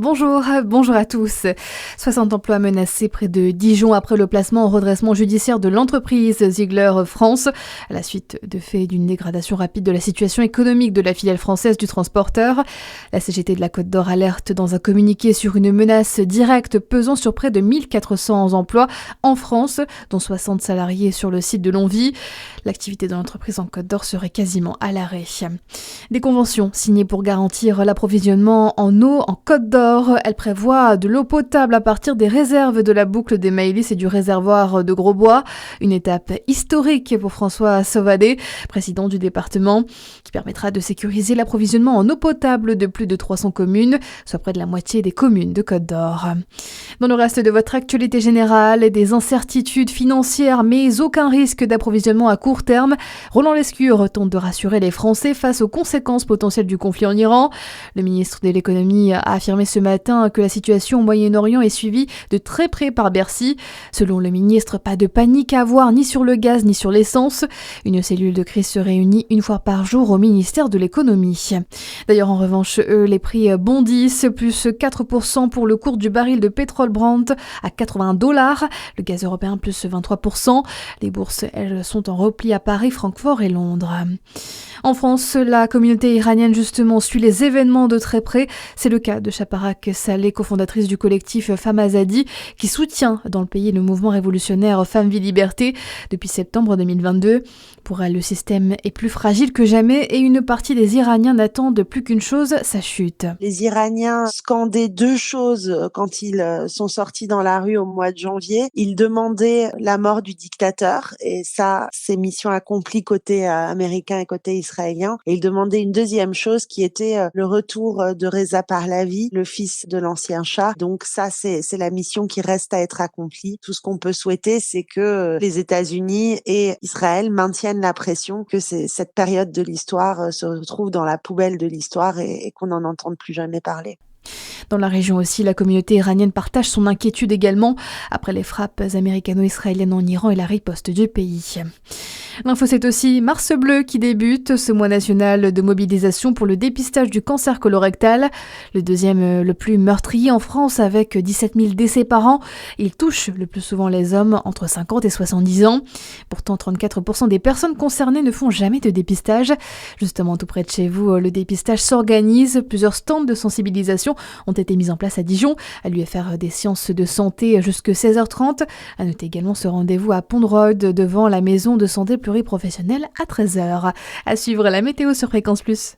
Bonjour à tous. 60 emplois menacés près de Dijon après le placement en redressement judiciaire de l'entreprise Ziegler France, à la suite de faits d'une dégradation rapide de la situation économique de la filiale française du transporteur. La CGT de la Côte d'Or alerte dans un communiqué sur une menace directe pesant sur près de 1400 emplois en France, dont 60 salariés sur le site de Longwy. L'activité de l'entreprise en Côte d'Or serait quasiment à l'arrêt. Des conventions signées pour garantir l'approvisionnement en eau en Côte d'Or. Elle prévoit de l'eau potable à partir des réserves de la boucle des Maïlis et du réservoir de Grosbois. Une étape historique pour François Sauvadet, président du département, qui permettra de sécuriser l'approvisionnement en eau potable de plus de 300 communes, soit près de la moitié des communes de Côte d'Or. Dans le reste de votre actualité générale, des incertitudes financières mais aucun risque d'approvisionnement à court terme. Roland Lescure tente de rassurer les Français face aux conséquences potentielles du conflit en Iran. Le ministre de l'économie a affirmé ce matin que la situation au Moyen-Orient est suivie de très près par Bercy. Selon le ministre, pas de panique à avoir ni sur le gaz ni sur l'essence. Une cellule de crise se réunit une fois par jour au ministère de l'économie. D'ailleurs, en revanche, les prix bondissent, plus 4% pour le cours du baril de pétrole Brent à $80. Le gaz européen plus 23%. Les bourses, elles, sont en repli à Paris, Francfort et Londres. En France, la communauté iranienne justement suit les événements de très près. C'est le cas de Chaparak Saleh, cofondatrice du collectif Femmes Azadi, qui soutient dans le pays le mouvement révolutionnaire Femmes Vie Liberté depuis septembre 2022. Pour elle, le système est plus fragile que jamais et une partie des Iraniens n'attendent plus qu'une chose, sa chute. Les Iraniens scandaient deux choses quand ils sont sortis dans la rue au mois de janvier. Ils demandaient la mort du dictateur et ça, c'est mission accomplie côté américain et côté israélien. Et ils demandaient une deuxième chose qui était le retour de Reza Pahlavi, le fils de l'ancien Shah. Donc ça, c'est la mission qui reste à être accomplie. Tout ce qu'on peut souhaiter, c'est que les États-Unis et Israël maintiennent la pression, que cette période de l'histoire se retrouve dans la poubelle de l'histoire et qu'on n'en entende plus jamais parler. Dans la région aussi, la communauté iranienne partage son inquiétude également après les frappes américano-israéliennes en Iran et la riposte du pays. L'info, c'est aussi Mars Bleu qui débute, ce mois national de mobilisation pour le dépistage du cancer colorectal, le deuxième le plus meurtrier en France avec 17 000 décès par an. Il touche le plus souvent les hommes entre 50 et 70 ans. Pourtant, 34% des personnes concernées ne font jamais de dépistage. Justement, tout près de chez vous, le dépistage s'organise. Plusieurs stands de sensibilisation ont été mis en place à Dijon, à l'UFR des sciences de santé jusqu'à 16h30. À noter également ce rendez-vous à Pont-de-Rode devant la maison de santé pluriprofessionnelle à 13h. À suivre la météo sur Fréquence Plus.